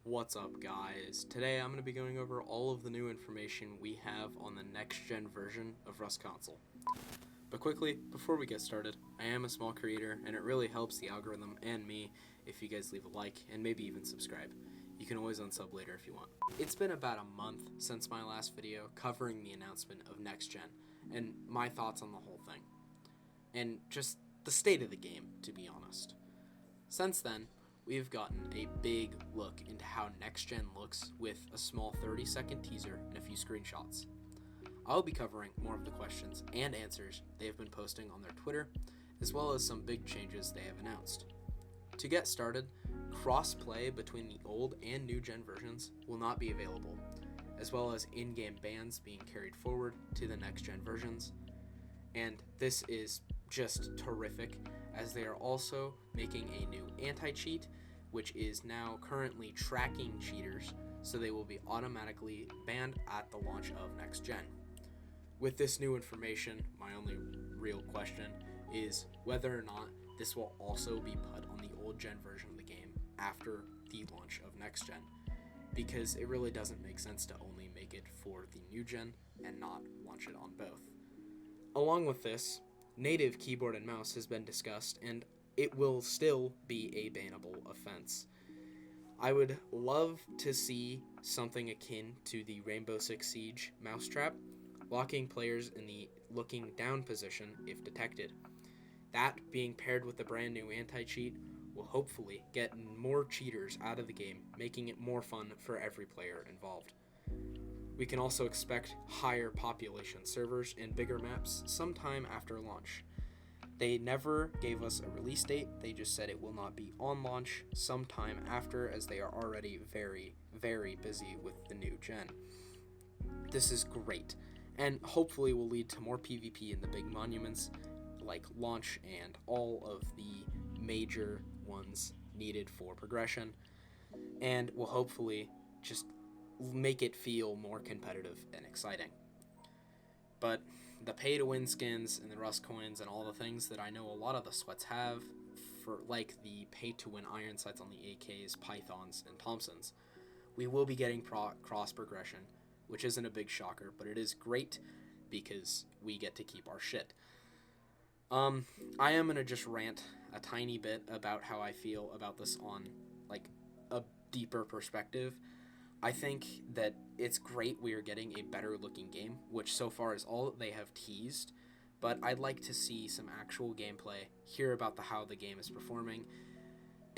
What's up, guys? Today I'm going to be going over all of the new information we have on the next-gen version of Rust Console. But quickly, before we get started, I am a small creator, and it really helps the algorithm and me if you guys leave a like and maybe even subscribe. You can always unsub later if you want. It's been about a month since my last video covering the announcement of next-gen and my thoughts on the whole thing. And just the state of the game, to be honest. Since then, we've gotten a big look into how next gen looks with a small 30-second teaser and a few screenshots. I'll be covering more of the questions and answers they have been posting on their Twitter, as well as some big changes they have announced. To get started, cross-play between the old and new gen versions will not be available, as well as in-game bans being carried forward to the next gen versions. And this is just terrific, as they are also making a new anti-cheat, which is now currently tracking cheaters, so they will be automatically banned at the launch of next gen. With this new information, my only real question is whether or not this will also be put on the old gen version of the game after the launch of next gen, because it really doesn't make sense to only make it for the new gen and not launch it on both. Along with this, native keyboard and mouse has been discussed, and it will still be a bannable offense. I would love to see something akin to the Rainbow Six Siege mousetrap, locking players in the looking down position if detected. That being paired with the brand new anti-cheat will hopefully get more cheaters out of the game, making it more fun for every player involved. We can also expect higher population servers and bigger maps sometime after launch. They never gave us a release date, they just said it will not be on launch sometime after, as they are already very, very busy with the new gen. This is great, and hopefully will lead to more PvP in the big monuments like launch and all of the major ones needed for progression, and will hopefully just make it feel more competitive and exciting. But the pay-to-win skins and the Rust coins and all the things that I know a lot of the sweats have, for like the pay-to-win iron sights on the AKs, Pythons, and Thompsons, we will be getting cross progression, which isn't a big shocker, but it is great because we get to keep our shit. I am going to just rant a tiny bit about how I feel about this on like a deeper perspective. I think that it's great we are getting a better looking game, which so far is all that they have teased, but I'd like to see some actual gameplay, hear about how the game is performing,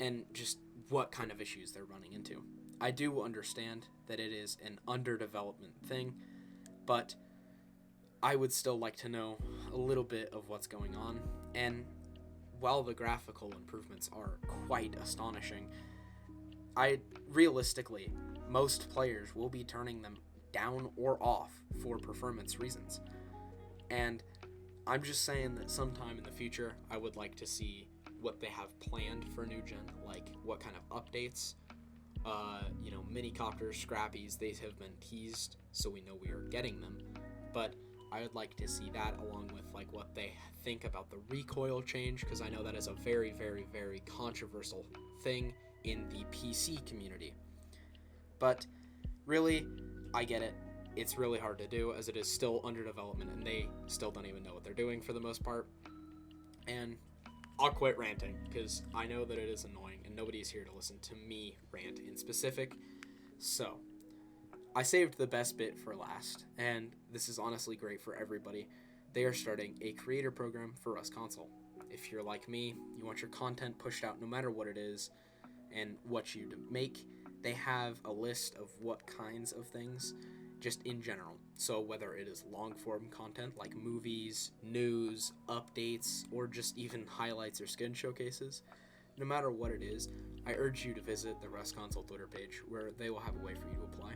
and just what kind of issues they're running into. I do understand that it is an underdevelopment thing, but I would still like to know a little bit of what's going on, and while the graphical improvements are quite astonishing, realistically, most players will be turning them down or off for performance reasons. And I'm just saying that sometime in the future, I would like to see what they have planned for new gen, like what kind of updates, minicopters, scrappies, they have been teased, so we know we are getting them. But I would like to see that along with like what they think about the recoil change, because I know that is a very, very, very controversial thing in the PC community. But really, I get it. It's really hard to do, as it is still under development and they still don't even know what they're doing for the most part. And I'll quit ranting because I know that it is annoying and nobody's here to listen to me rant in specific. So I saved the best bit for last, and this is honestly great for everybody. They are starting a creator program for Rust Console. If you're like me, you want your content pushed out no matter what it is and what you make, they have a list of what kinds of things, just in general. So whether it is long-form content like movies, news, updates, or just even highlights or skin showcases, no matter what it is, I urge you to visit the Rust Console Twitter page, where they will have a way for you to apply.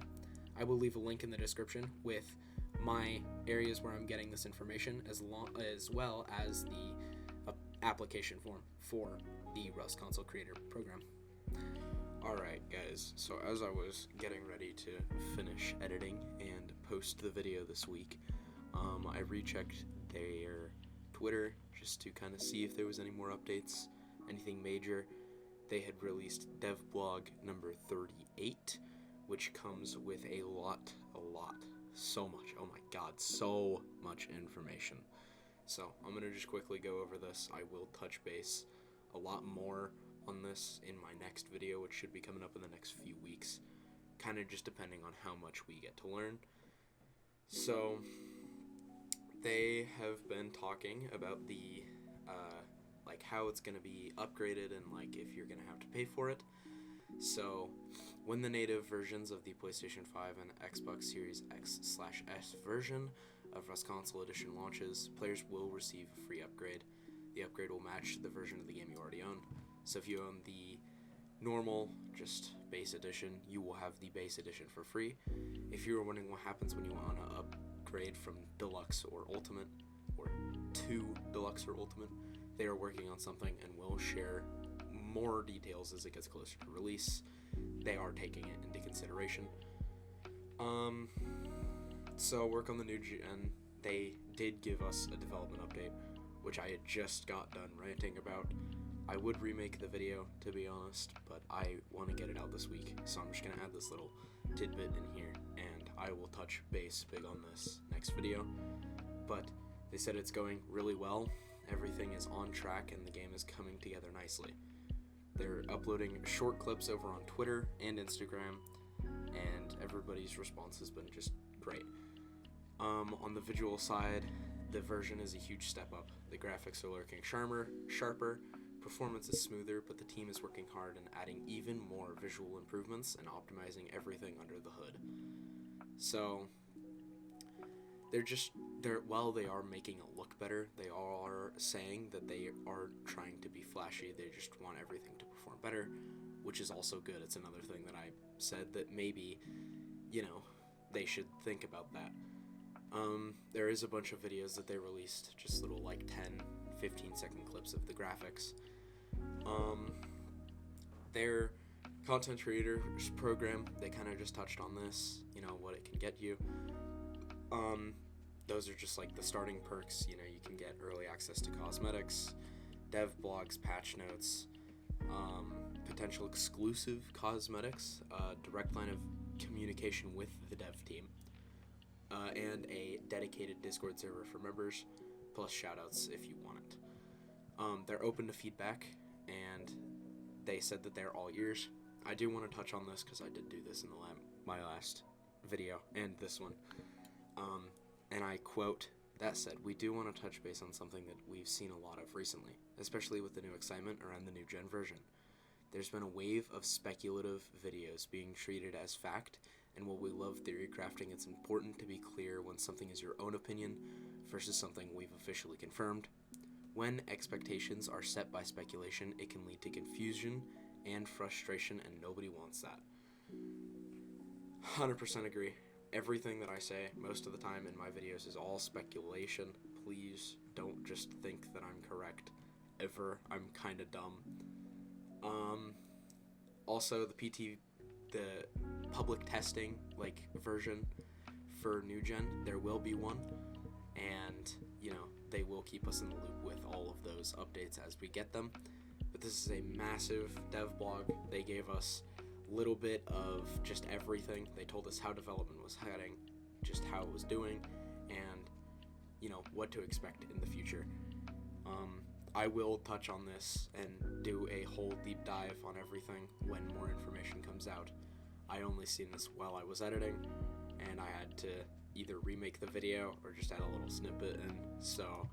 I will leave a link in the description with my areas where I'm getting this information, as well as the application form for the Rust Console Creator Program. Alright guys, so as I was getting ready to finish editing and post the video this week, I rechecked their Twitter just to kind of see if there was any more updates, anything major. they had released devblog number 38, which comes with a lot, so much, oh my god, so much information. So I'm going to just quickly go over this. I will touch base a lot more on this in my next video, which should be coming up in the next few weeks, kind of just depending on how much we get to learn. So they have been talking about the like how it's going to be upgraded and like if you're going to have to pay for it. So when the native versions of the PlayStation 5 and Xbox Series X/S version of Rust Console Edition launches, players will receive a free upgrade. The upgrade will match the version of the game you already own. So if you own the normal, just base edition, you will have the base edition for free. If you were wondering what happens when you want to upgrade from Deluxe or Ultimate, or to Deluxe or Ultimate, they are working on something and will share more details as it gets closer to release. They are taking it into consideration. So work on the new gen, they did give us a development update, which I had just got done ranting about. I would remake the video, to be honest, but I want to get it out this week, so I'm just going to add this little tidbit in here, and I will touch base big on this next video. But they said it's going really well, everything is on track, and the game is coming together nicely. They're uploading short clips over on Twitter and Instagram, and everybody's response has been just great. On the visual side, the version is a huge step up. The graphics are looking sharper, performance is smoother, but the team is working hard and adding even more visual improvements and optimizing everything under the hood. So while they are making it look better, they are saying that they are trying to be flashy. They just want everything to perform better, which is also good. It's another thing that I said that maybe, they should think about that. There is a bunch of videos that they released, just little like 10-15 second clips of the graphics. Their content creators program, they kind of just touched on this, what it can get you. Those are just like the starting perks. You can get early access to cosmetics, dev blogs, patch notes, potential exclusive cosmetics, direct line of communication with the dev team, and a dedicated Discord server for members, plus shoutouts if you want it. They're open to feedback, and they said that they're all ears. I do want to touch on this because I did do this in my last video and this one. And I quote, "That said, we do want to touch base on something that we've seen a lot of recently, especially with the new excitement around the new gen version. There's been a wave of speculative videos being treated as fact, and while we love theory crafting, it's important to be clear when something is your own opinion versus something we've officially confirmed. When expectations are set by speculation, it can lead to confusion and frustration, and nobody wants that." 100% agree. Everything that I say most of the time in my videos is all speculation. Please don't just think that I'm correct ever. I'm kind of dumb. Also, the public testing version for new gen, there will be one, and they will keep us in the loop with all of those updates as we get them. But this is a massive dev blog. They gave us a little bit of just everything. They told us how development was heading, just how it was doing, and what to expect in the future. I will touch on this and do a whole deep dive on everything when more information comes out. I only seen this while I was editing, and I had to either remake the video or just add a little snippet in, so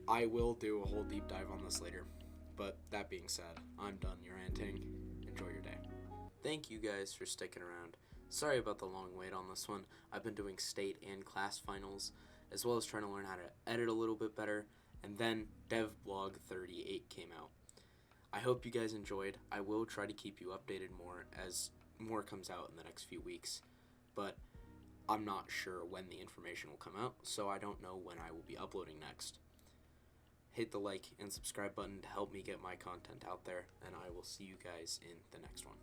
I will do a whole deep dive on this later. But that being said, I'm done ranting. Enjoy your day. Thank you guys for sticking around. Sorry about the long wait on this one. I've been doing state and class finals, as well as trying to learn how to edit a little bit better, and then devblog 38 came out. I hope you guys enjoyed. I will try to keep you updated more as more comes out in the next few weeks, but I'm not sure when the information will come out, so I don't know when I will be uploading next. Hit the like and subscribe button to help me get my content out there, and I will see you guys in the next one.